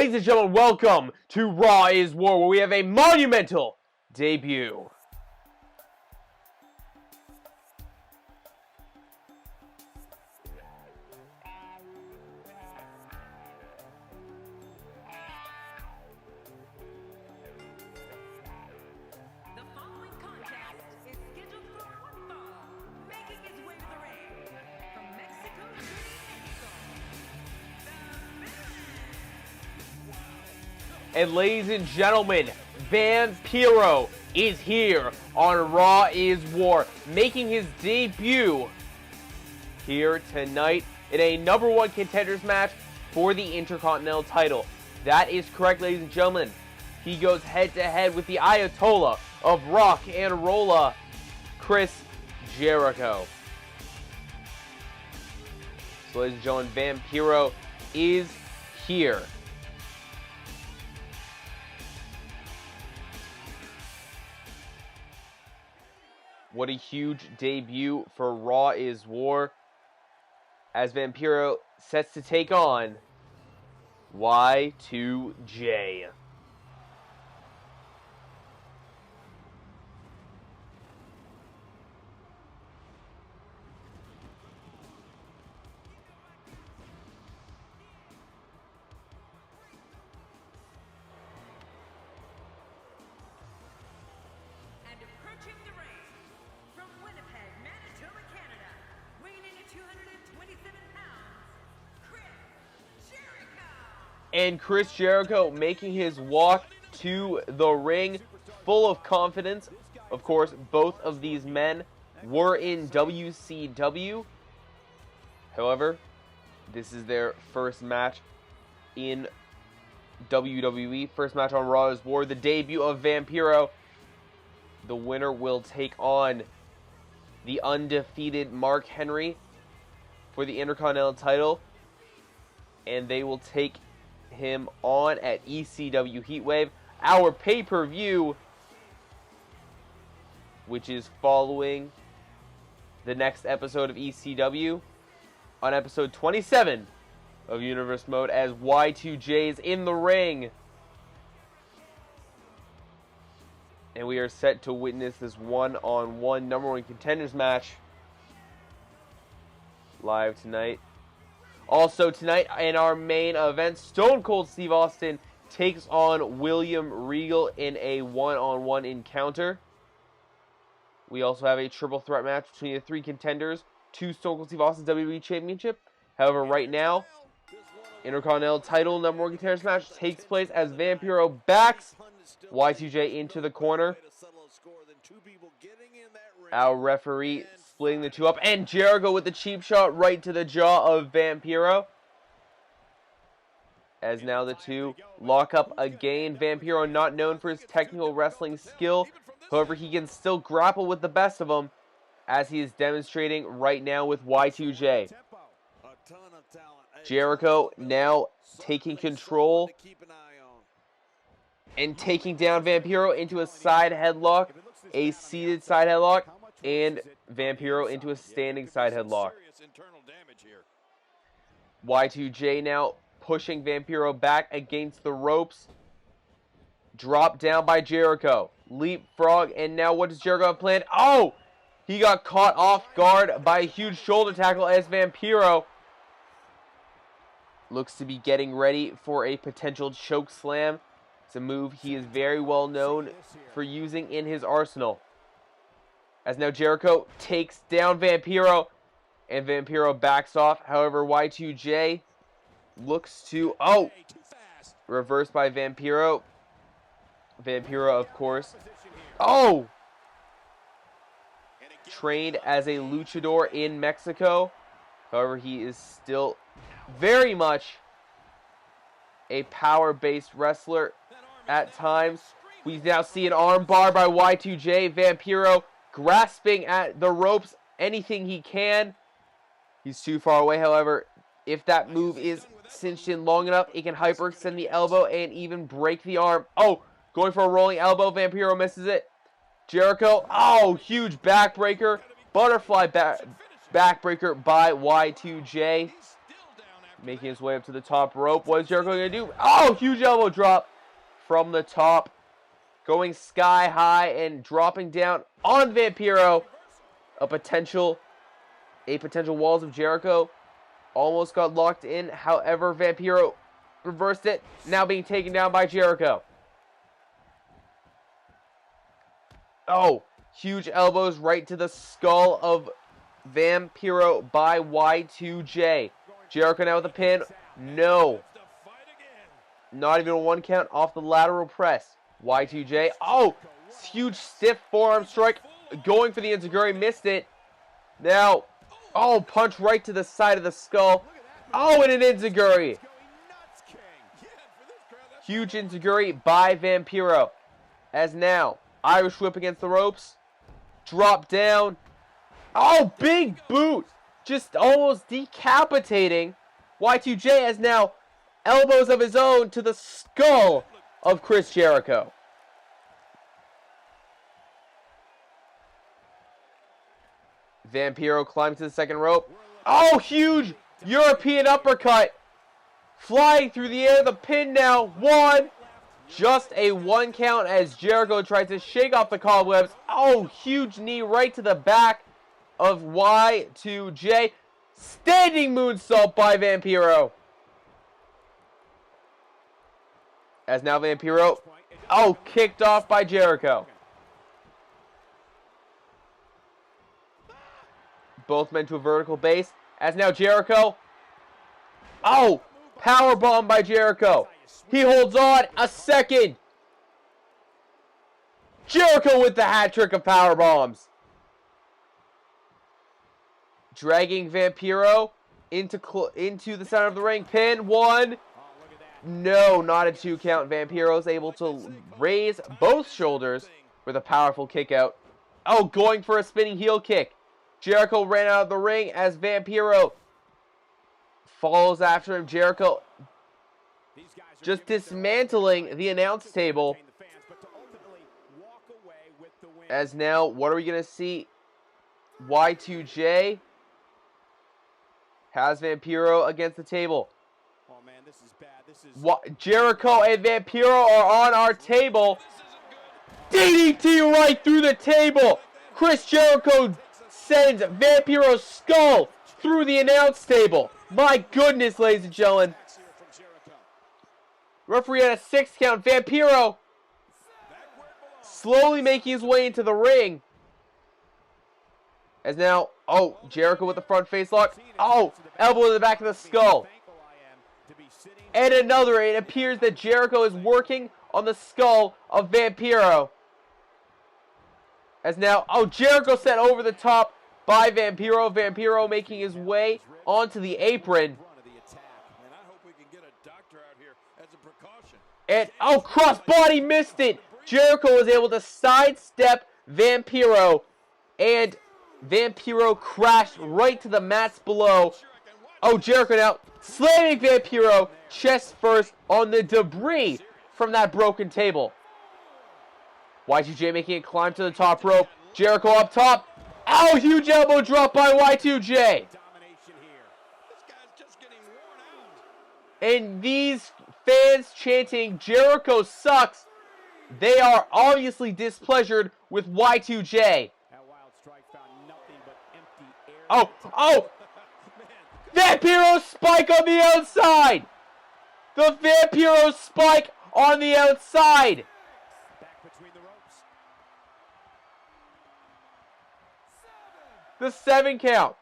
Ladies and gentlemen, welcome to Raw is War, where we have a monumental debut. The following contest is scheduled for one fall, making his way to the ring from Mexico City, And ladies and gentlemen, Vampiro is here on Raw is War, making his debut here tonight in a #1 contenders match for the Intercontinental title. That is correct, ladies and gentlemen. He goes head-to-head with the Ayatollah of Rock and Rolla, Chris Jericho. So, ladies and gentlemen, Vampiro is here. What a huge debut for Raw is War, as Vampiro sets to take on Y2J. and approaching the ring from Winnipeg, Manitoba, Canada, weighing in at 227 pounds, Chris Jericho. And Chris Jericho making his walk to the ring full of confidence. Of course, both of these men were in WCW. However, this is their first match in WWE. First match on Raw is War, the debut of Vampiro. The winner will take on the undefeated Mark Henry for the Intercontinental title. And they will take him on at ECW Heatwave, our pay-per-view, which is following the next episode of ECW on episode 27 of Universe Mode, as Y2J is in the ring. And we are set to witness this one-on-one #1 contenders match live tonight. Also tonight in our main event, Stone Cold Steve Austin takes on William Regal in a one-on-one encounter. We also have a triple threat match between the three contenders to Stone Cold Steve Austin's WWE Championship. However, right now, Intercontinental title #1 contenders match takes place as Vampiro backs Y2J into the corner. Our referee splitting the two up, and Jericho with the cheap shot right to the jaw of Vampiro. As now the two lock up again. Vampiro not known for his technical wrestling skill. However, he can still grapple with the best of them, as he is demonstrating right now with Y2J. Jericho now taking control and taking down Vampiro into a side headlock, a seated side headlock, and Vampiro into a standing side headlock. Y2J now pushing Vampiro back against the ropes. Drop down by Jericho. Leapfrog, and now what does Jericho have planned? Oh! He got caught off guard by a huge shoulder tackle as Vampiro looks to be getting ready for a potential choke slam. It's a move he is very well known for using in his arsenal. As now Jericho takes down Vampiro, and Vampiro backs off. However, Y2J looks to... Oh! Reversed by Vampiro. Vampiro, of course. Oh! Trained as a luchador in Mexico. However, he is still very much a power-based wrestler at times. We now see an armbar by Y2J. Vampiro grasping at the ropes, anything he can. He's too far away, however. If that move is cinched in long enough, it can hyperextend the elbow and even break the arm. Oh, going for a rolling elbow. Vampiro misses it. Jericho, oh, huge backbreaker. Butterfly backbreaker by Y2J. making his way up to the top rope. What is Jericho going to do? Oh, huge elbow drop from the top. Going sky high and dropping down on Vampiro. A potential Walls of Jericho. Almost got locked in. However, Vampiro reversed it. Now being taken down by Jericho. Oh, huge elbows right to the skull of Vampiro by Y2J. Jericho now with a pin. No. Not even a 1 count off the lateral press. Y2J. Oh, huge stiff forearm strike. Going for the enziguri. Missed it. Now, oh, punch right to the side of the skull. Oh, and an enziguri. Huge enziguri by Vampiro. As now, Irish whip against the ropes. Drop down. Oh, big boot. Just almost decapitating. Y2J has now elbows of his own to the skull of Chris Jericho. Vampiro climbs to the second rope. Oh, huge European uppercut. Flying through the air. The pin now. 1. Just a 1 count as Jericho tries to shake off the cobwebs. Oh, huge knee right to the back of Y2J. Standing moonsault by Vampiro. As now Vampiro, oh, kicked off by Jericho. Both men to a vertical base. As now Jericho, oh, powerbomb by Jericho. He holds on a second. Jericho with the hat trick of powerbombs. Dragging Vampiro into the center of the ring. Pin. 1. No, not a 2 count. Vampiro is able to raise both shoulders with a powerful kick out. Oh, going for a spinning heel kick. Jericho ran out of the ring as Vampiro follows after him. Jericho just dismantling the announce table. As now, what are we going to see? Y2J has Vampiro against the table. Oh man, this is bad. Jericho and Vampiro are on our table. DDT right through the table. Chris Jericho sends Vampiro's skull through the announce table. My goodness, ladies and gentlemen. Referee at a 6 count. Vampiro slowly making his way into the ring. As now, oh, Jericho with the front face lock. Oh, elbow to the back of the skull. And another. It appears that Jericho is working on the skull of Vampiro. As now, oh, Jericho set over the top by Vampiro. Vampiro making his way onto the apron. And, oh, crossbody missed it. Jericho was able to sidestep Vampiro. And Vampiro crashed right to the mats below. Oh, Jericho now slamming Vampiro chest first on the debris from that broken table. Y2J making a climb to the top rope. Jericho up top. Oh, huge elbow drop by Y2J. And these fans chanting Jericho sucks, they are obviously displeasured with Y2J. Oh! Vampiro spike on the outside! The Vampiro spike on the outside! The 7 count.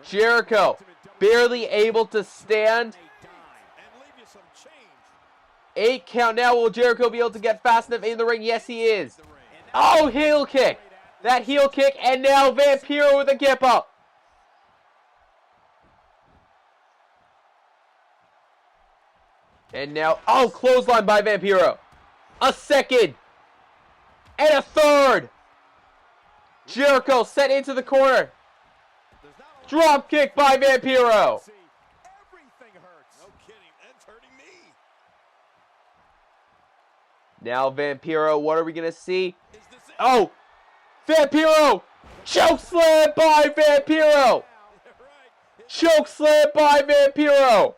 Jericho barely able to stand. 8 count now. Will Jericho be able to get fast enough in the ring? Yes, he is. Oh, heel kick. That heel kick. And now Vampiro with a gip up. And now, oh, clothesline by Vampiro. A second. And a third. Jericho set into the corner. Drop kick by Vampiro. Now Vampiro, what are we going to see? Oh, Vampiro Choke slam by Vampiro. Choke slam by Vampiro.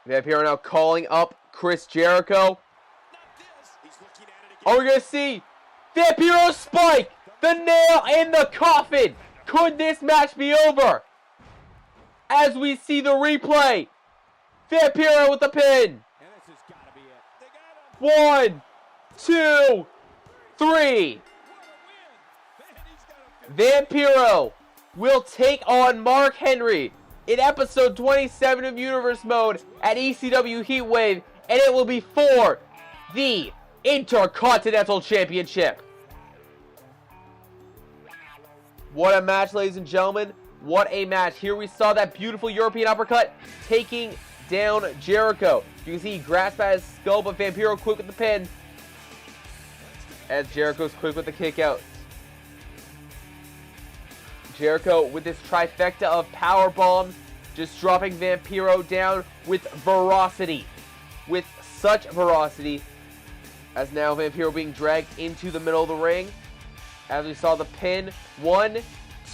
Vampiro now calling up Chris Jericho. Are we going to see Vampiro spike? The nail in the coffin. Could this match be over? As we see the replay. Vampiro with the pin. 1, 2, 3. Vampiro will take on Mark Henry in episode 27 of Universe Mode at ECW Heatwave, and it will be for the Intercontinental Championship. What a match, ladies and gentlemen. What a match. Here we saw that beautiful European uppercut taking down Jericho. You can see he grasped at his skull, but Vampiro quick with the pin. As Jericho's quick with the kick out. Jericho with this trifecta of power bombs, just dropping Vampiro down with ferocity. With such ferocity. As now Vampiro being dragged into the middle of the ring. As we saw the pin. 1,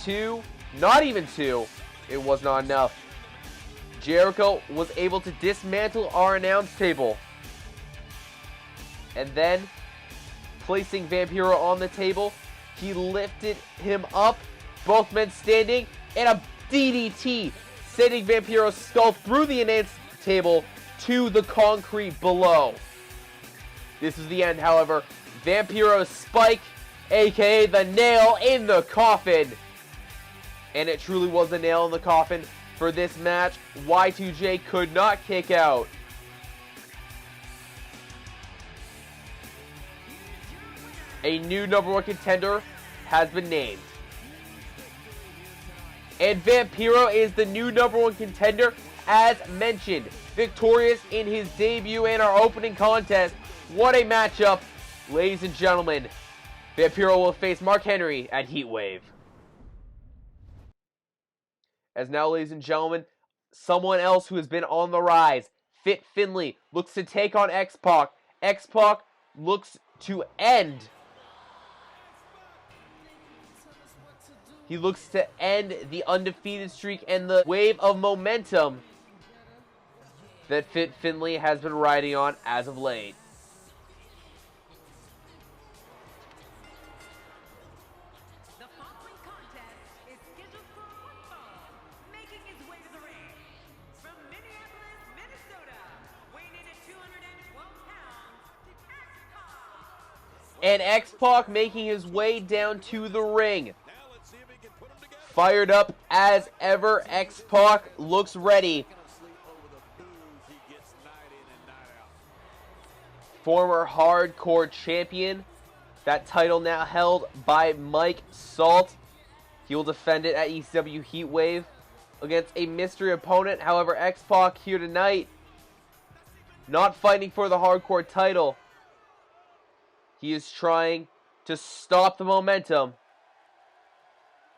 2, not even 2. It was not enough. Jericho was able to dismantle our announce table. And then, placing Vampiro on the table, he lifted him up. Both men standing, and a DDT, sending Vampiro's skull through the announce table to the concrete below. This is the end, however. Vampiro's spike, aka the nail in the coffin. And it truly was a nail in the coffin for this match. Y2J could not kick out. A new #1 contender has been named. And Vampiro is the new #1 contender, as mentioned. Victorious in his debut and our opening contest. What a matchup, ladies and gentlemen. Vampiro will face Mark Henry at Heatwave. As now, ladies and gentlemen, someone else who has been on the rise, Fit Finley, looks to take on X-Pac. X-Pac looks to end. He looks to end the undefeated streak and the wave of momentum that Fit Finley has been riding on as of late. The following contest is scheduled for one fall. Making his way to the ring from Minneapolis, Minnesota, weighing in at 212 pounds, X-Pac. And X-Pac making his way down to the ring. Fired up as ever, X-Pac looks ready. Former hardcore champion. That title now held by Mike Salt. He will defend it at ECW Heatwave against a mystery opponent. However, X-Pac here tonight, not fighting for the hardcore title. He is trying to stop the momentum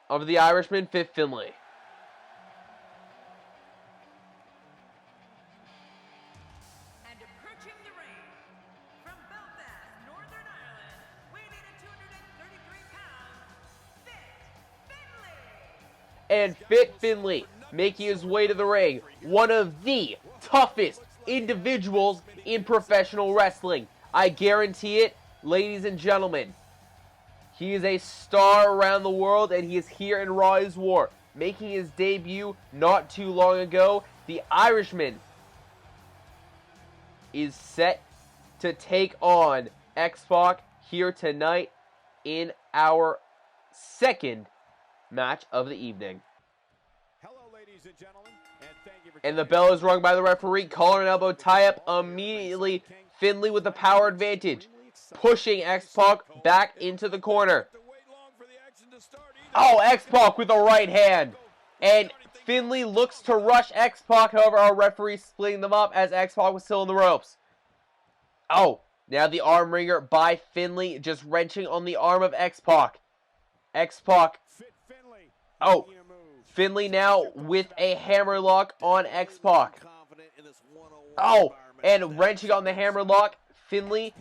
of the Irishman, Fit Finlay. And approaching the ring from Belfast, Northern Ireland, weighing in at 233 pounds, Fit Finlay. And Fit Finlay making his way to the ring. One of the toughest individuals in professional wrestling. I guarantee it, ladies and gentlemen. He is a star around the world, and he is here in Raw is War. Making his debut not too long ago, the Irishman is set to take on X-Pac here tonight in our second match of the evening. Hello, ladies and gentlemen, and thank you for And the bell is rung by the referee. Collar and elbow tie-up immediately. Finley with the power advantage, pushing X-Pac back into the corner. Oh, X-Pac with the right hand. And Finley looks to rush X-Pac. However, our referee splitting them up as X-Pac was still in the ropes. Oh, now the arm wringer by Finley, just wrenching on the arm of X-Pac. X-Pac. Oh, Finley now with a hammerlock on X-Pac. Oh, and wrenching on the hammerlock. Finley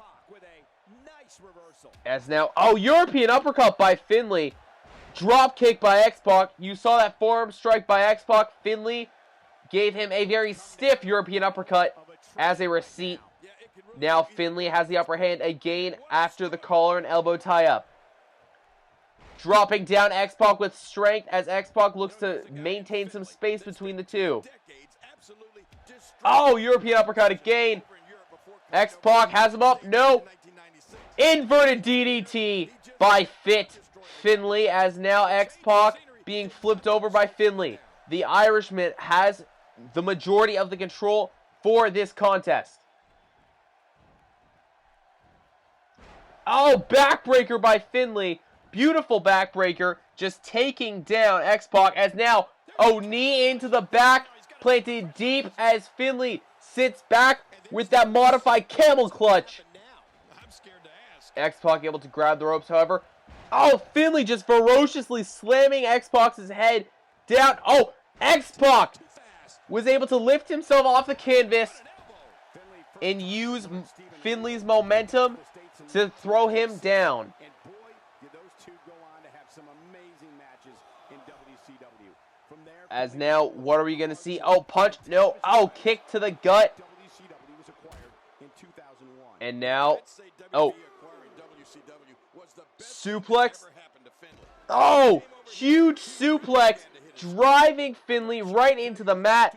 As now, oh, European uppercut by Finley. Drop kick by X-Pac. You saw that forearm strike by X-Pac. Finley gave him a very stiff European uppercut as a receipt. Now Finley has the upper hand again after the collar and elbow tie-up. Dropping down X-Pac with strength as X-Pac looks to maintain some space between the two. Oh, European uppercut again. X-Pac has him up. No. Inverted DDT by Finley as now X-Pac being flipped over by Finley. The Irishman has the majority of the control for this contest. Oh, backbreaker by Finley. Beautiful backbreaker. Just taking down X-Pac as now, oh, knee into the back. Planted deep as Finley sits back with that modified camel clutch. X-Pac able to grab the ropes, however. Oh, Finley just ferociously slamming X-Pac's head down. Oh, X-Pac was able to lift himself off the canvas and use Finley's momentum to throw him down. As now, what are we going to see? Oh, punch. No. Oh, kick to the gut. And now, oh, suplex. Oh, huge suplex. Driving Finley right into the mat.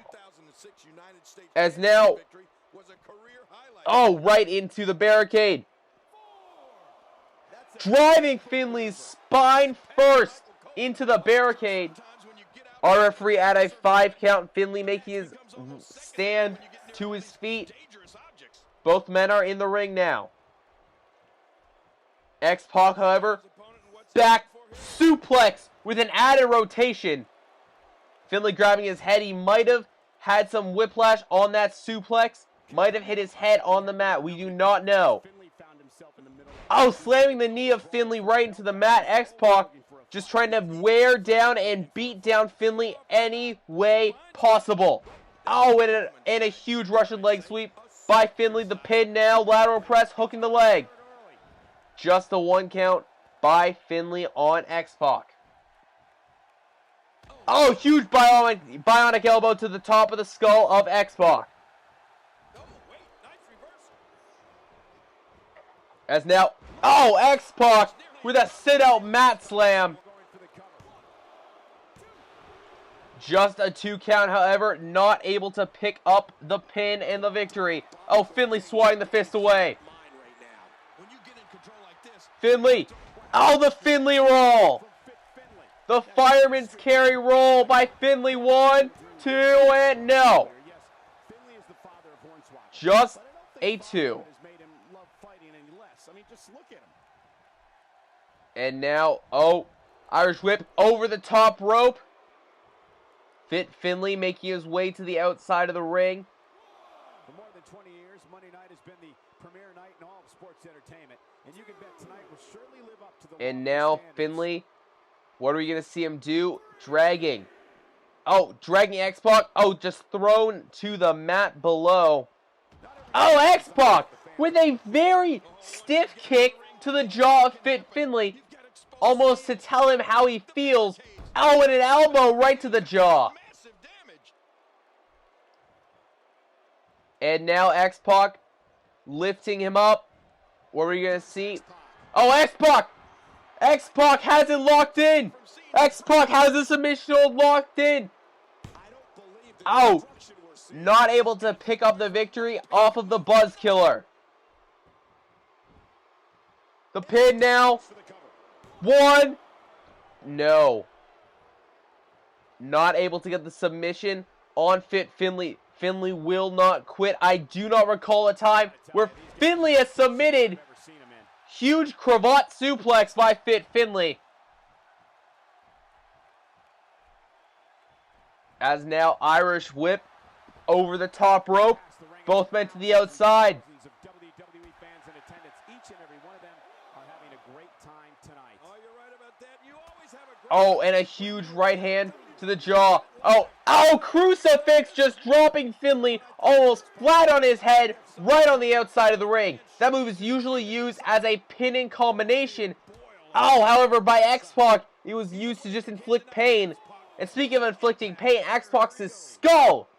As now, oh, right into the barricade. Driving Finley's spine first into the barricade. Our referee at a 5 count. Finley making his stand to his feet. Both men are in the ring now. X-Pac, however, back suplex with an added rotation. Finley grabbing his head. He might have had some whiplash on that suplex. Might have hit his head on the mat. We do not know. Oh, slamming the knee of Finley right into the mat. X-Pac just trying to wear down and beat down Finley any way possible. Oh, and a huge Russian leg sweep by Finley. The pin now. Lateral press, hooking the leg. Just a 1 count by Finley on X-Pac. Oh, huge bionic elbow to the top of the skull of X-Pac. As now, oh, X-Pac with a sit-out mat slam. Just a 2 count, however, not able to pick up the pin and the victory. Oh, Finley swatting the fist away. Finley. Oh, the Finley roll. The fireman's carry roll by Finley. 1, 2, and no. Just a 2. And now, oh, Irish whip over the top rope. Finley making his way to the outside of the ring. For more than 20 years, Monday night has been the premier night in all of sports entertainment. And you can bet tonight will surely live up to the And now Finley, what are we going to see him do? Dragging. Oh, dragging X-Pac. Oh, just thrown to the mat below. Oh, X-Pac with a very stiff kick to the jaw of Finley. Almost to tell him how he feels. Oh, and an elbow right to the jaw. And now X-Pac lifting him up. What are we going to see? Oh, X-Pac! X-Pac has it locked in. X-Pac has the submission hold locked in. Oh, not able to pick up the victory off of the Buzz Killer. The pin now. 1. No. Not able to get the submission on Finley. Finley will not quit. I do not recall a time where Finley has submitted. Huge cravat suplex by Finley. As now Irish whip over the top rope. Both men to the outside. Oh, and a huge right hand to the jaw. Oh, crucifix just dropping Finley almost flat on his head right on the outside of the ring. That move is usually used as a pinning combination. However, by X-Pac, it was used to just inflict pain. And speaking of inflicting pain, X-Pac's skull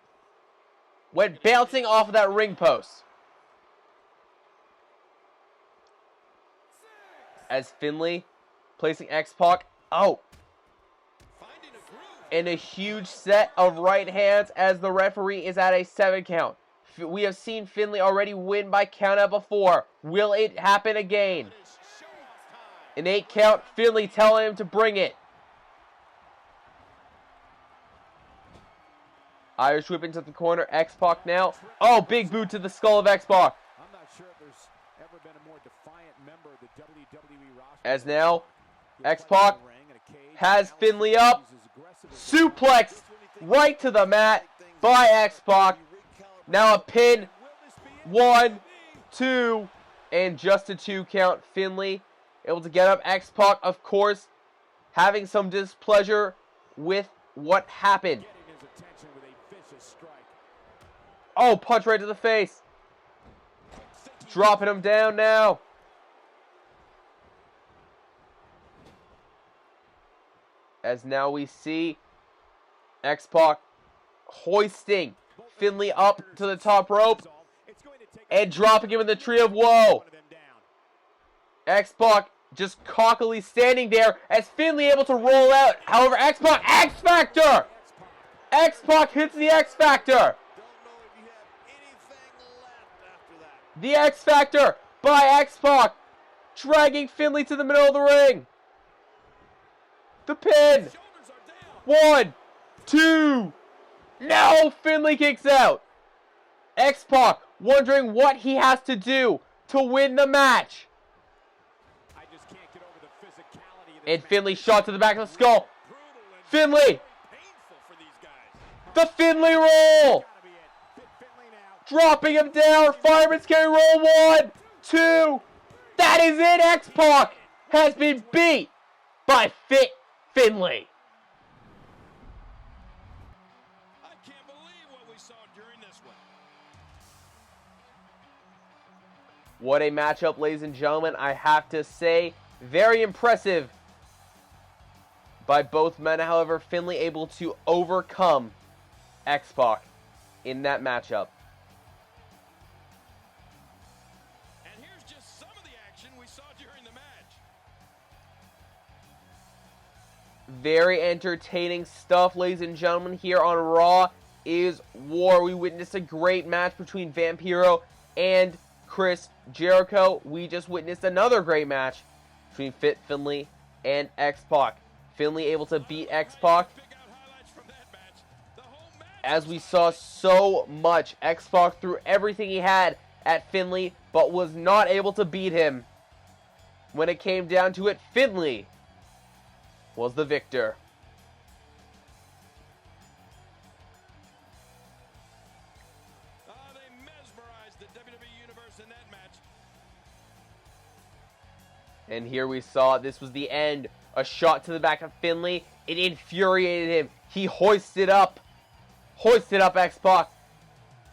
went bouncing off of that ring post. As Finley placing X-Pac. And a huge set of right hands as the referee is at a 7 count. We have seen Finley already win by count out before. Will it happen again? An 8 count, Finley telling him to bring it. Irish whip into the corner, X-Pac now. Big boot to the skull of X-Pac. I'm not sure if there's ever been a more defiant member of the WWE roster. As now, X-Pac has Finley up. Suplex right to the mat by X-Pac. Now a pin. 1, 2, and just a 2 count. Finley able to get up. X-Pac, of course, having some displeasure with what happened. Punch right to the face. Dropping him down now. As now we see X-Pac hoisting Finley up to the top rope and dropping him in the tree of woe. X-Pac just cockily standing there as Finley able to roll out. However, X-Pac, X-Factor! X-Pac hits the X-Factor. The X-Factor by X-Pac, dragging Finley to the middle of the ring. The pin. 1, 2. No, Finley kicks out. X-Pac wondering what he has to do to win the match. And Finley shot to the back of the skull. Finley. The Finley roll. Dropping him down. Fireman's carry roll. 1, 2. That is it. X-Pac has been beat by Fit Finley. I can't believe what we saw during this one. What a matchup, ladies and gentlemen. I have to say, very impressive by both men. However, Finley able to overcome X-Pac in that matchup. And here's just some of the action we saw during the match. Very entertaining stuff, ladies and gentlemen. Here on Raw is War. We witnessed a great match between Vampiro and Chris Jericho. We just witnessed another great match between Fit Finley and X-Pac. Finley able to beat X-Pac. As we saw so much, X-Pac threw everything he had at Finley, but was not able to beat him. When it came down to it, Finley was the victor. They mesmerized the WWE Universe in that match. And here we saw this was the end. A shot to the back of Finley. It infuriated him. He hoisted up X-Pac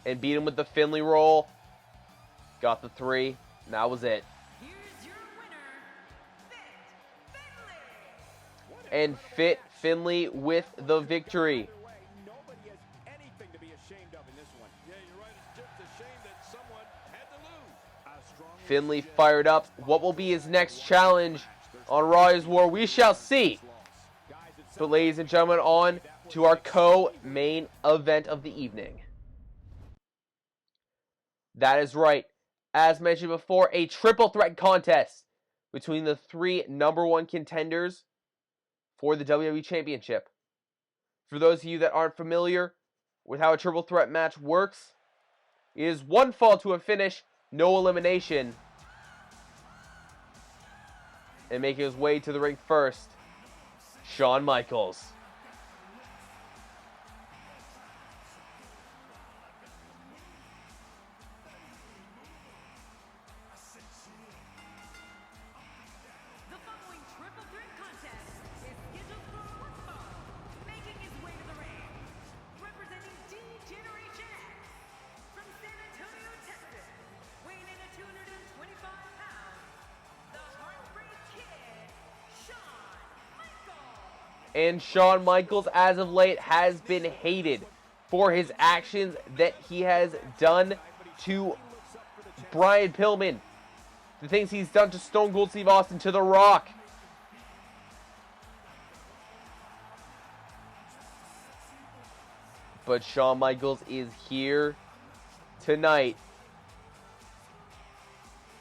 and beat him with the Finley roll. Got the 3. And that was it. Here's your winner, Fit Finley. And Fit Finley with the victory. Nobody has anything to be ashamed of in this one. Yeah, you're right. It's just a shame that someone had to lose. Finley fired up. What will be his next challenge on Raw is War? We shall see. But ladies and gentlemen, on to our co-main event of the evening. That is right. As mentioned before, a triple threat contest between the 3 #1 contenders for the WWE Championship. For those of you that aren't familiar with how a triple threat match works, it is 1 fall to a finish, no elimination. And making his way to the ring first, Shawn Michaels. The following triple threat contest is scheduled for one fall. Making his And Shawn Michaels, as of late, has been hated for his actions that he has done to Brian Pillman. The things he's done to Stone Cold Steve Austin, to The Rock. But Shawn Michaels is here tonight.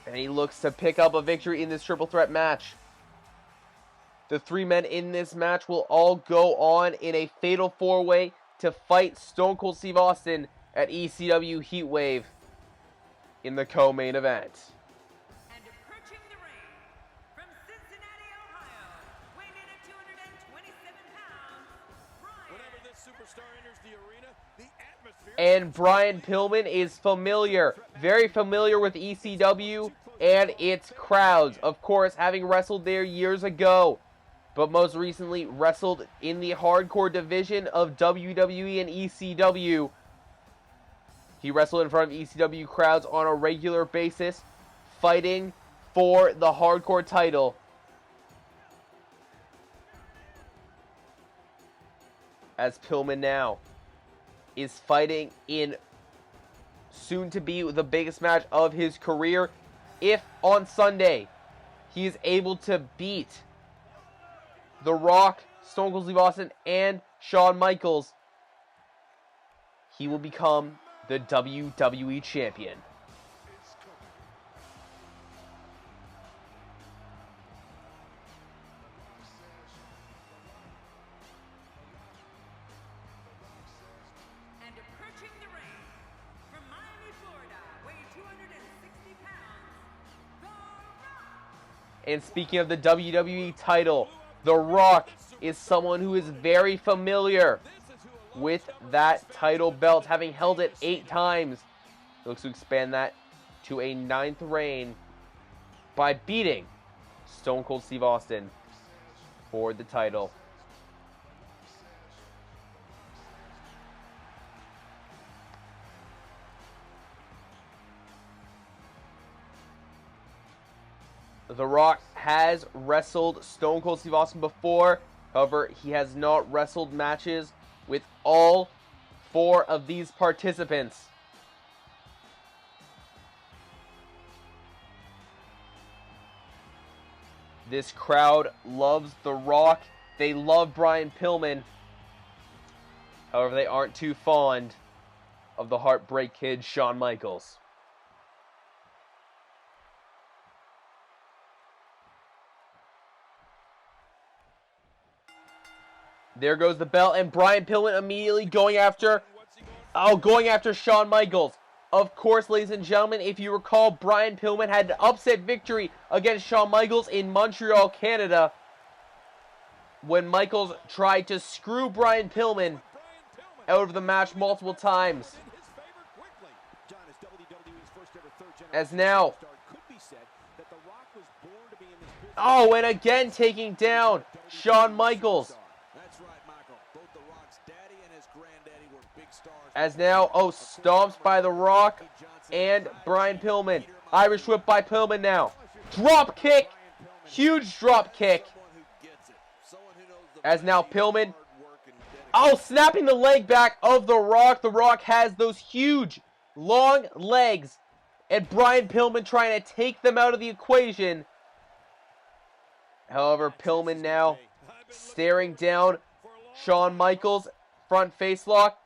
And he looks to pick up a victory in this triple threat match. The three men in this match will all go on in a fatal four-way to fight Stone Cold Steve Austin at ECW Heatwave in the co-main event. And approaching the ring from Cincinnati, Ohio, weighing in at 227 pounds, Whenever this superstar enters the arena, the atmosphere... And Brian Pillman is familiar, very familiar with ECW and its crowds. Of course, having wrestled there years ago, but most recently wrestled in the hardcore division of WWE and ECW. He wrestled in front of ECW crowds on a regular basis, fighting for the hardcore title. As Pillman now is fighting in soon to be the biggest match of his career. If on Sunday he is able to beat The Rock, Stone Cold Steve Austin, and Shawn Michaels, he will become the WWE Champion. and approaching the ring from Miami, Florida, weighing 260 pounds, The Rock. And speaking of the WWE title, The Rock is someone who is very familiar with that title belt, having held it 8 times. He looks to expand that to a 9th reign by beating Stone Cold Steve Austin for the title. The Rock has wrestled Stone Cold Steve Austin before. However, he has not wrestled matches with all 4 of these participants. This crowd loves The Rock. They love Brian Pillman. However, they aren't too fond of the Heartbreak Kid, Shawn Michaels. There goes the bell, and Brian Pillman immediately going after Shawn Michaels. Of course, ladies and gentlemen, if you recall, Brian Pillman had an upset victory against Shawn Michaels in Montreal, Canada, when Michaels tried to screw Brian Pillman out of the match multiple times. As now, oh, and again taking down Shawn Michaels. As now, stomps by The Rock and Brian Pillman. Irish whip by Pillman now. Drop kick. Huge drop kick. As now Pillman, snapping the leg back of The Rock. The Rock has those huge, long legs. And Brian Pillman trying to take them out of the equation. However, Pillman now staring down Shawn Michaels. Front face lock.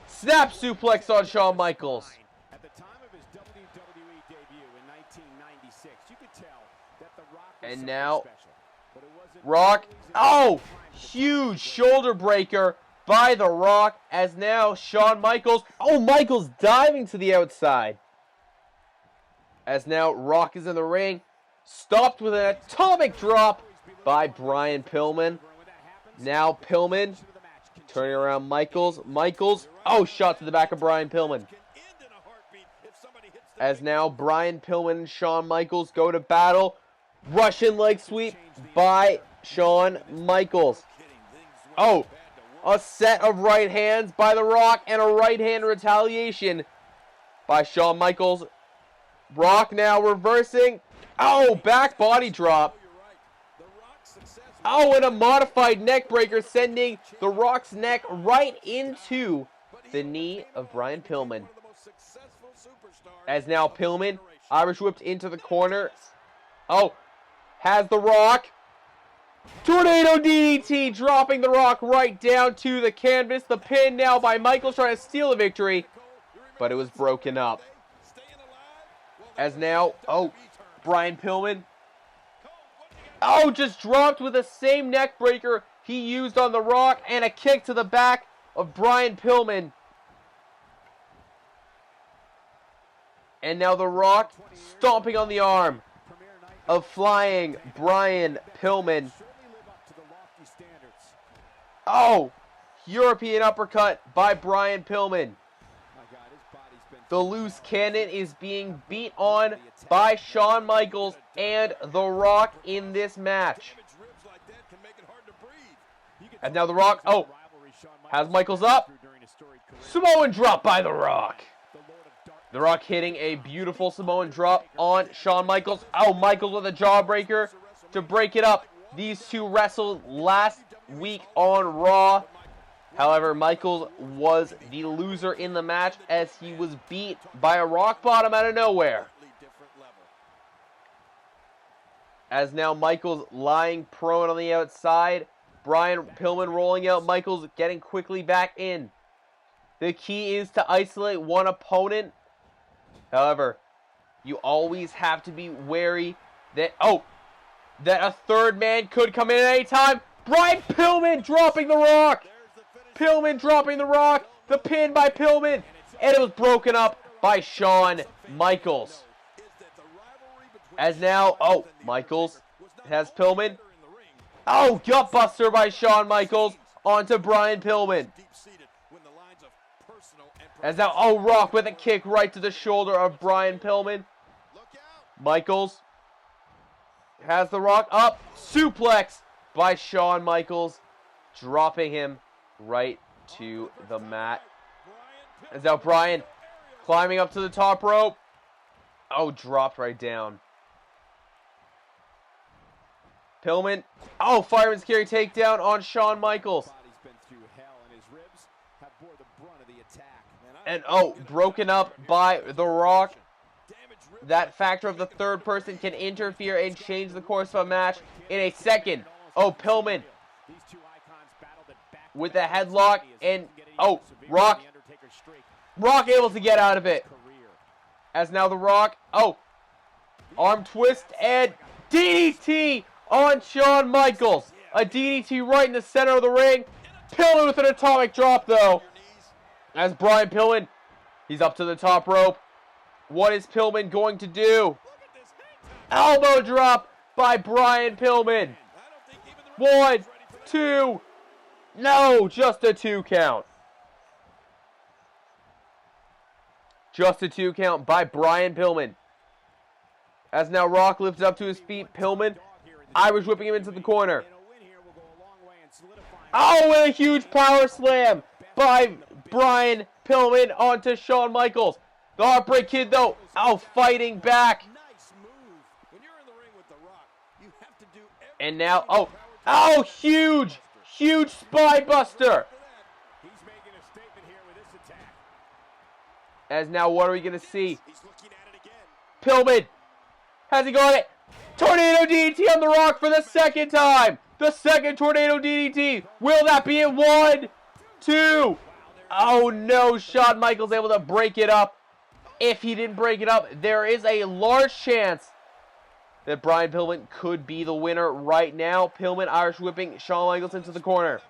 Snap suplex on Shawn Michaels. At the time of his WWE debut in 1996, you could tell that The Rock was And now, special, but it wasn't Rock, huge shoulder breaker by The Rock, as now Shawn Michaels, Michaels diving to the outside. As now Rock is in the ring, stopped with an atomic drop by Brian Pillman. Now Pillman turning around Michaels. Shot to the back of Brian Pillman. As now Brian Pillman and Shawn Michaels go to battle. Russian leg sweep by Shawn Michaels. A set of right hands by The Rock and a right hand retaliation by Shawn Michaels. Rock now reversing. Back body drop. Oh, and a modified neck breaker, sending The Rock's neck right into the knee of Brian Pillman. As now Pillman, Irish whipped into the corner. Oh, has The Rock. Tornado DDT, dropping The Rock right down to the canvas. The pin now by Michaels, trying to steal a victory, but it was broken up. As now, oh, Brian Pillman. Oh, just dropped with the same neck breaker he used on The Rock, and a kick to the back of Brian Pillman. And now The Rock stomping on the arm of flying Brian Pillman. Oh, European uppercut by Brian Pillman. The loose cannon is being beat on by Shawn Michaels and The Rock in this match. And now The Rock, oh, has Michaels up. Samoan drop by The Rock. The Rock hitting a beautiful Samoan drop on Shawn Michaels. Oh, Michaels with a jawbreaker to break it up. These two wrestled last week on Raw. However, Michaels was the loser in the match as he was beat by a rock bottom out of nowhere. As now Michaels lying prone on the outside. Brian Pillman rolling out. Michaels getting quickly back in. The key is to isolate one opponent. However, you always have to be wary that, that a third man could come in at any time. Brian Pillman dropping The Rock. Pillman dropping The Rock. The pin by Pillman. And it was broken up by Shawn Michaels. As now, Michaels has Pillman. Oh, gutbuster by Shawn Michaels onto Brian Pillman. As now, Rock with a kick right to the shoulder of Brian Pillman. Michaels has The Rock up. Suplex by Shawn Michaels, dropping him right to the mat. As now Brian climbing up to the top rope. Oh, dropped right down. Pillman. Oh, fireman's carry takedown on Shawn Michaels. And broken up by The Rock. That factor of the third person can interfere and change the course of a match in a second. Pillman with the headlock, and Rock able to get out of it. As now The Rock, arm twist and DDT on Shawn Michaels. A DDT right in the center of the ring. Pillman with an atomic drop though. As Brian Pillman, he's up to the top rope. What is Pillman going to do? Elbow drop by Brian Pillman. 1, 2. No, just a 2 count. Just a 2 count by Brian Pillman. As now Rock lifts up to his feet. Pillman, Irish whipping him into the corner. And a huge power slam by Brian Pillman onto Shawn Michaels. The Heartbreak Kid, though, fighting back. And now, huge spine buster. As now, what are we going to see? Pillman, has he got it? Tornado DDT on The Rock for the second time. The second tornado DDT. Will that be it? 1, 2. Oh no, Shawn Michaels able to break it up. If he didn't break it up, there is a large chance that Brian Pillman could be the winner right now. Pillman Irish whipping Shawn Michaels into the corner.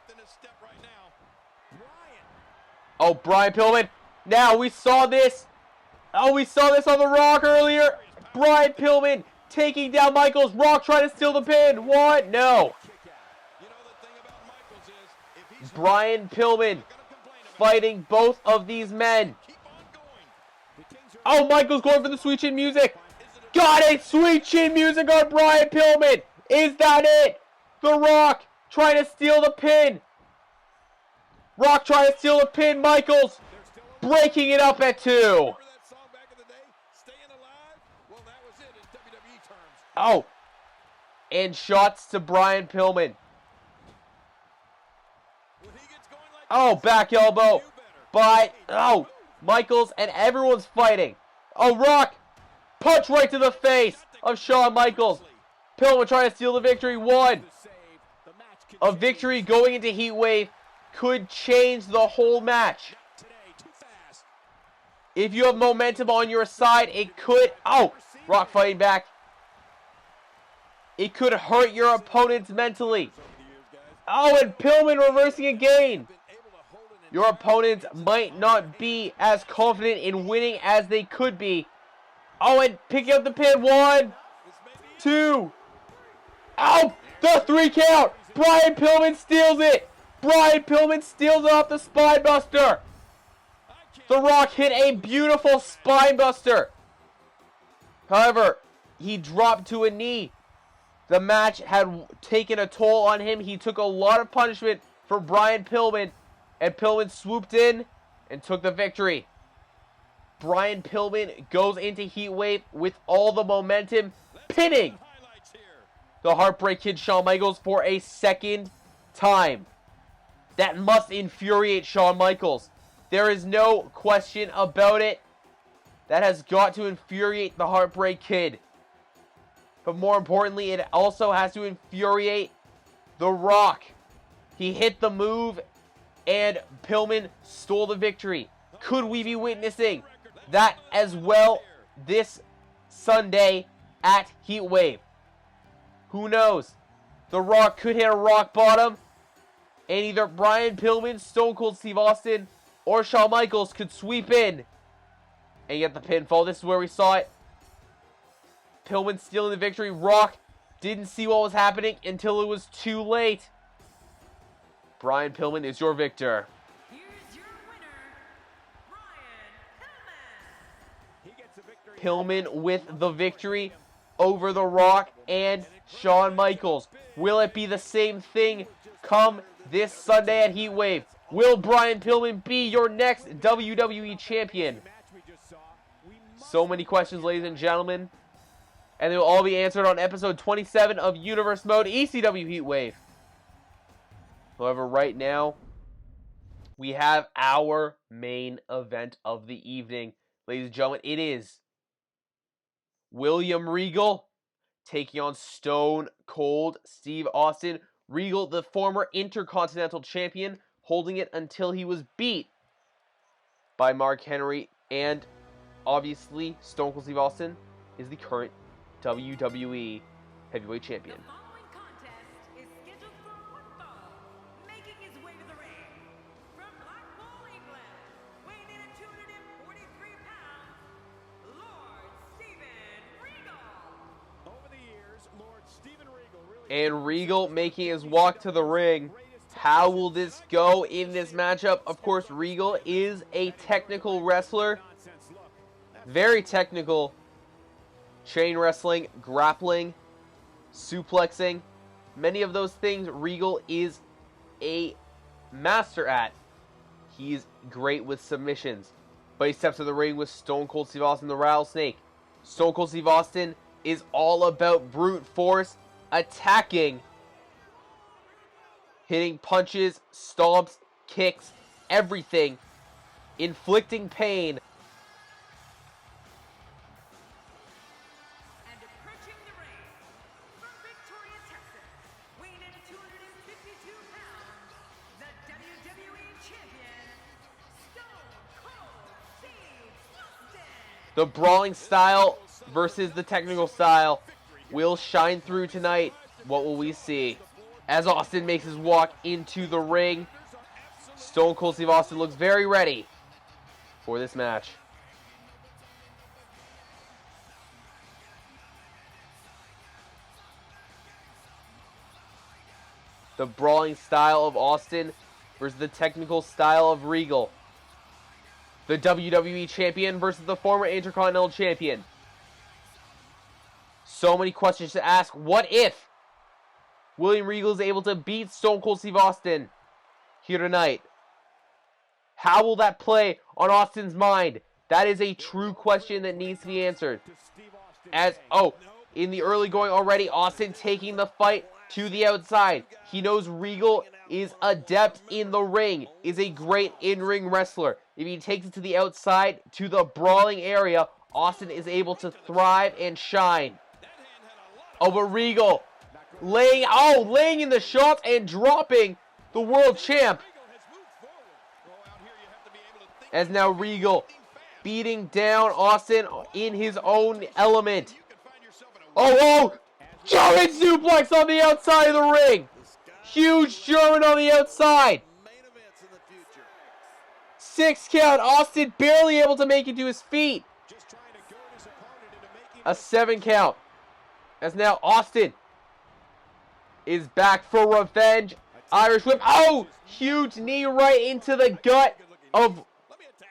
Brian Pillman. Now we saw this. We saw this on The Rock earlier. Brian Pillman taking down Michaels. Rock trying to steal the pin. What? No. Brian Pillman fighting both of these men. Michaels going for the sweet chin music. Got it! Sweet chin music on Brian Pillman. Is that it? The Rock trying to steal the pin. Rock trying to steal the pin. Michaels breaking it up at 2. And shots to Brian Pillman. Oh, back elbow. But, oh, Michaels and everyone's fighting. Oh, Rock. Punch right to the face of Shawn Michaels. Pillman trying to steal the victory. One. A victory going into Heat Wave could change the whole match. If you have momentum on your side, it could... Oh, Rock fighting back. It could hurt your opponents mentally. Oh, and Pillman reversing again. Your opponents might not be as confident in winning as they could be. Oh, and picking up the pin. 1, 2. Oh, the 3 count. Brian Pillman steals it. Brian Pillman steals it off the spine buster. The Rock hit a beautiful spine buster. However, he dropped to a knee. The match had taken a toll on him. He took a lot of punishment for Brian Pillman. And Pillman swooped in and took the victory. Brian Pillman goes into Heat Wave with all the momentum, pinning the Heartbreak Kid Shawn Michaels for a second time. That must infuriate Shawn Michaels. There is no question about it. That has got to infuriate the Heartbreak Kid. But more importantly, it also has to infuriate The Rock. He hit the move and Pillman stole the victory. Could we be witnessing that as well this Sunday at Heat Wave? Who knows? The Rock could hit a rock bottom, and either Brian Pillman, Stone Cold Steve Austin, or Shawn Michaels could sweep in and get the pinfall. This is where we saw it. Pillman stealing the victory. Rock didn't see what was happening until it was too late. Brian Pillman is your victor. Here's your winner, Brian Pillman. He gets the victory. Pillman with the victory over The Rock and Shawn Michaels. Will it be the same thing come this Sunday at Heat Wave? Will Brian Pillman be your next WWE champion? So many questions, ladies and gentlemen. And they will all be answered on episode 27 of Universe Mode ECW Heat Wave. However, right now, we have our main event of the evening. Ladies and gentlemen, it is William Regal taking on Stone Cold Steve Austin. Regal, the former Intercontinental Champion, holding it until he was beat by Mark Henry. And obviously, Stone Cold Steve Austin is the current WWE Heavyweight Champion. The following contest is scheduled for one fall. Making his way to the ring from Blackpool, England, weighing in at 243 pounds, Lord Steven Regal. Over the years, Lord Steven Regal really... And Regal making his walk to the ring. How will this go in this matchup? Of course, Regal is a technical wrestler. Very technical. Chain wrestling, grappling, suplexing. Many of those things Regal is a master at. He's great with submissions. But he steps to the ring with Stone Cold Steve Austin, the Rattlesnake. Stone Cold Steve Austin is all about brute force, attacking, hitting punches, stomps, kicks, everything, inflicting pain. And approaching the ring from Victoria, Texas, weighing in at 252 pounds, the WWE Champion, Stone Cold Steve Austin. The brawling style versus the technical style will shine through tonight. What will we see? As Austin makes his walk into the ring, Stone Cold Steve Austin looks very ready for this match. The brawling style of Austin versus the technical style of Regal. The WWE Champion versus the former Intercontinental Champion. So many questions to ask. What if William Regal is able to beat Stone Cold Steve Austin here tonight? How will that play on Austin's mind? That is a true question that needs to be answered. As, in the early going already, Austin taking the fight to the outside. He knows Regal is adept in the ring, is a great in-ring wrestler. If he takes it to the outside, to the brawling area, Austin is able to thrive and shine. Over Regal, laying in the shots and dropping the world champ. As now Regal beating down Austin in his own element. Oh, German suplex on the outside of the ring. Huge German on the outside. 6 count. Austin barely able to make it to his feet. A 7 count. As now Austin is back for revenge. Irish whip. Oh, huge knee right into the gut of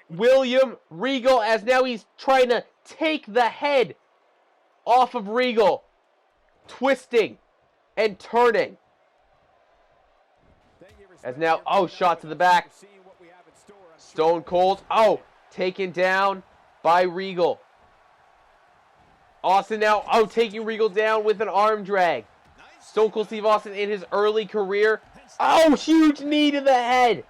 William Regal, as now he's trying to take the head off of Regal. Twisting and turning. As now, shot to the back. Stone Cold, taken down by Regal. Austin now, taking Regal down with an arm drag. Stone Cold Steve Austin in his early career. Huge knee to the head.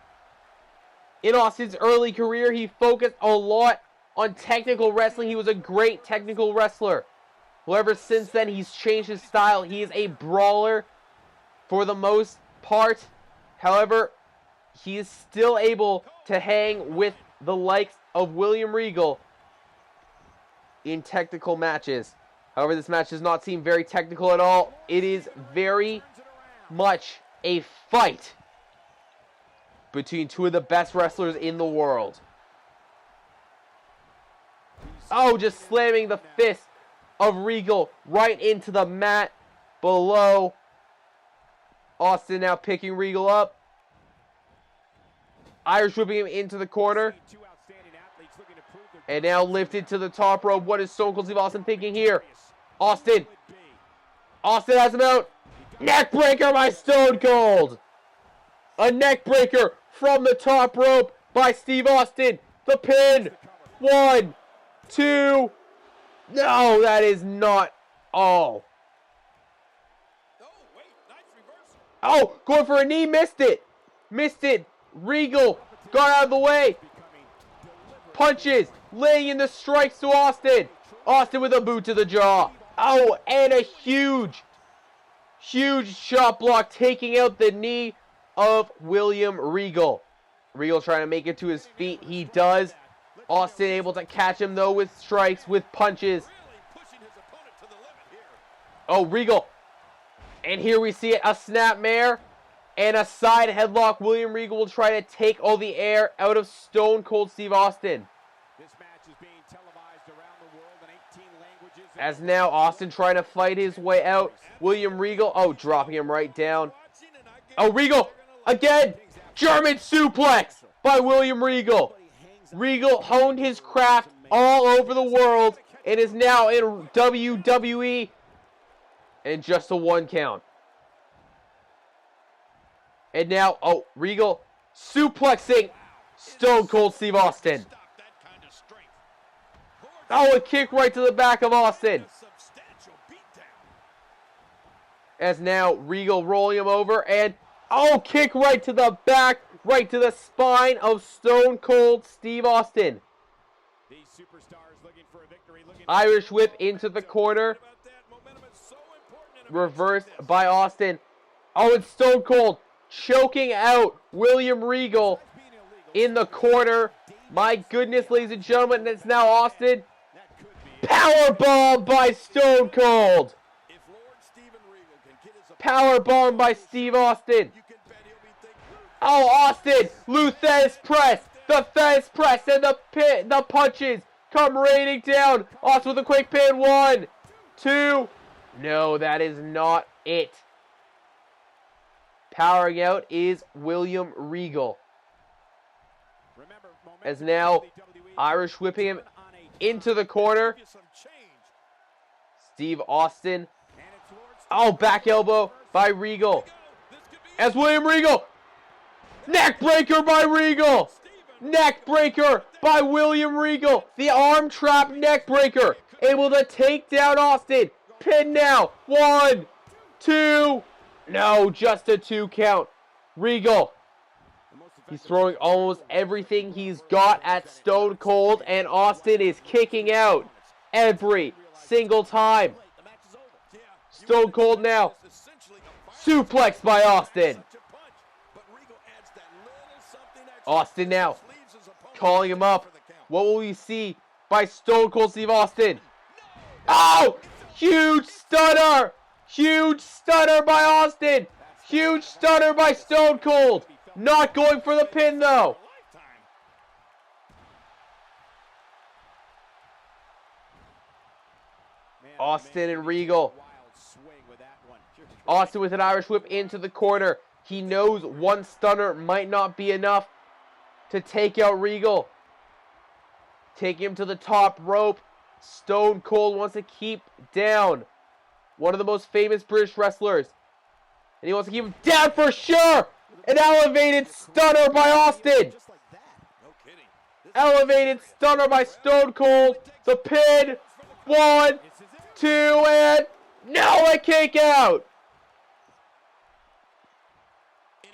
In Austin's early career, he focused a lot on technical wrestling. He was a great technical wrestler. However, since then, he's changed his style. He is a brawler for the most part. However, he is still able to hang with the likes of William Regal in technical matches. However, this match does not seem very technical at all. It is very much a fight between two of the best wrestlers in the world. Just slamming the fist of Regal right into the mat below. Austin now picking Regal up. Irish whipping him into the corner. And now lifted to the top rope. What is Stone Cold Steve Austin thinking here? Austin has him out. Neck breaker by Stone Cold. A neck breaker from the top rope by Steve Austin. The pin. 1, 2. No, that is not all. Going for a knee. Missed it. Regal got out of the way. Punches. Laying in the strikes to Austin. Austin with a boot to the jaw. And a huge shot block, taking out the knee of William Regal. Regal trying to make it to his feet. He does. Austin able to catch him, though, with strikes, with punches. Regal. And here we see it. A snapmare and a side headlock. William Regal will try to take all the air out of Stone Cold Steve Austin. This match is being televised around the world in 18 languages. As now Austin trying to fight his way out. William Regal, dropping him right down. Regal, again, German suplex by William Regal. Regal honed his craft all over the world and is now in WWE. And just a 1 count. And now, Regal suplexing Stone Cold Steve Austin. A kick right to the back of Austin. As now, Regal rolling him over. And, kick right to the back, right to the spine of Stone Cold Steve Austin. Irish whip into the corner. Reversed by Austin. And Stone Cold choking out William Regal in the corner. My goodness, ladies and gentlemen, it's now Austin. Powerbomb by Stone Cold. Powerbomb by Steve Austin. Austin, Luthez press. The Fez press and the punches come raining down. Austin with a quick pin. 1, 2. No, that is not it. Powering out is William Regal. As now, Irish whipping him into the corner. Steve Austin. Back elbow by Regal. As William Regal. Neck breaker by Regal. Neck breaker by William Regal. The arm trap neck breaker. Able to take down Austin. Pin now. 1, 2. No, just a 2 count. Regal. He's throwing almost everything he's got at Stone Cold, and Austin is kicking out every single time. Stone Cold now. Suplex by Austin. Austin now. Calling him up. What will we see by Stone Cold Steve Austin? Oh! Huge stunner! Huge stunner by Austin! Huge stunner by Stone Cold! Not going for the pin though! Austin and Regal. Austin with an Irish whip into the corner. He knows one stunner might not be enough to take out Regal. Take him to the top rope. Stone Cold wants to keep down one of the most famous British wrestlers. And he wants to keep him down for sure. An elevated stunner by Austin. Elevated stunner by Stone Cold. The pin. 1, 2, and no, a kick out.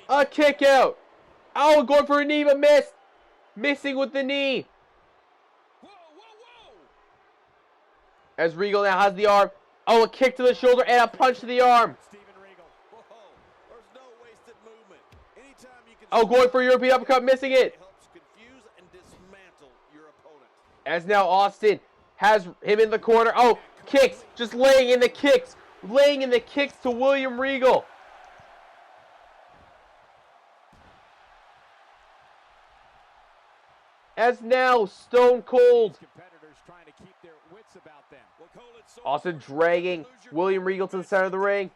A kick out. Oh, going for a knee, but missed. Missing with the knee. As Regal now has the arm. Oh, a kick to the shoulder and a punch to the arm. Oh, going for a European uppercut, missing it. As now Austin has him in the corner. Oh, kicks. Just laying in the kicks. Laying in the kicks to William Regal. As now Stone Cold. Austin dragging William Regal to the center of the ring.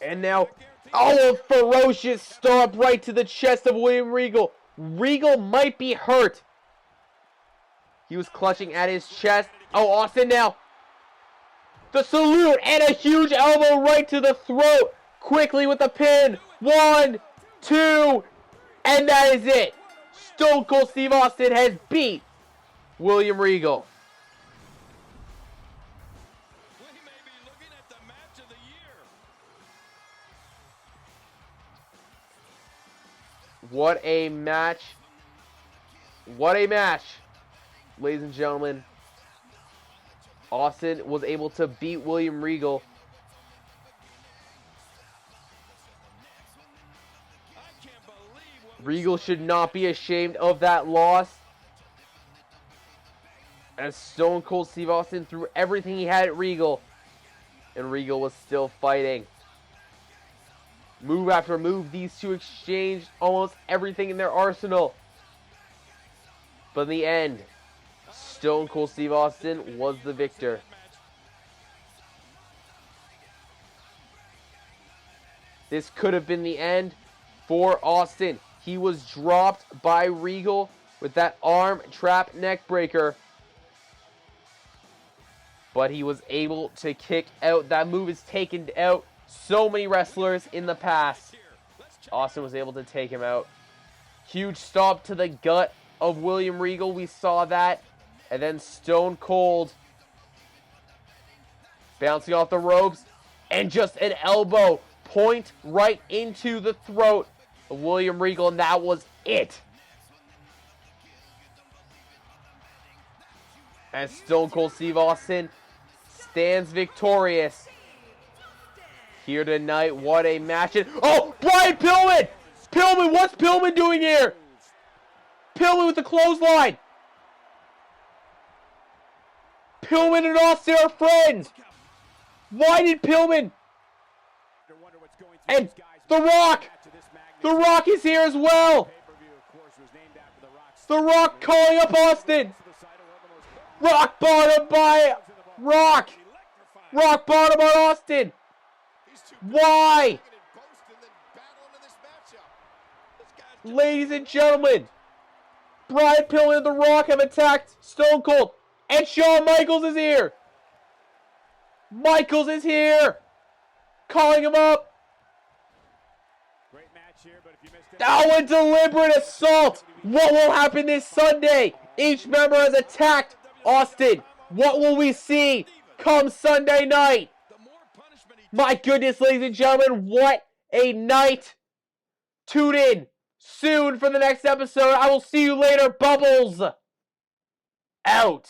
And now, oh, a ferocious stomp right to the chest of William Regal. Regal might be hurt. He was clutching at his chest. Oh, Austin now. The salute and a huge elbow right to the throat. Quickly with the pin. 1, 2, and that is it. Stone Cold Steve Austin has beat William Regal. What a match. What a match. Ladies and gentlemen. Austin was able to beat William Regal. Regal should not be ashamed of that loss. As Stone Cold Steve Austin threw everything he had at Regal. And Regal was still fighting. Move after move, these two exchanged almost everything in their arsenal. But in the end, Stone Cold Steve Austin was the victor. This could have been the end for Austin. He was dropped by Regal with that arm trap neck breaker. But he was able to kick out. That move has taken out so many wrestlers in the past. Austin was able to take him out. Huge stomp to the gut of William Regal. We saw that. And then Stone Cold bouncing off the ropes. And just an elbow point right into the throat of William Regal. And that was it. And Stone Cold Steve Austin stands victorious here tonight. What a match. Oh, Brian Pillman! Pillman, what's Pillman doing here? Pillman with the clothesline. Pillman and Austin are friends. Why did Pillman? And The Rock! The Rock is here as well. The Rock calling up Austin. Rock bottom by Rock. Rock bottom on Austin. Why? Ladies and gentlemen, Brian Pillman and The Rock have attacked Stone Cold. And Shawn Michaels is here. Michaels is here. Calling him up. Oh, a deliberate assault. What will happen this Sunday? Each member has attacked Austin. What will we see come Sunday night? My goodness, ladies and gentlemen, what a night. Tune in soon for the next episode. I will see you later, Bubbles. Out.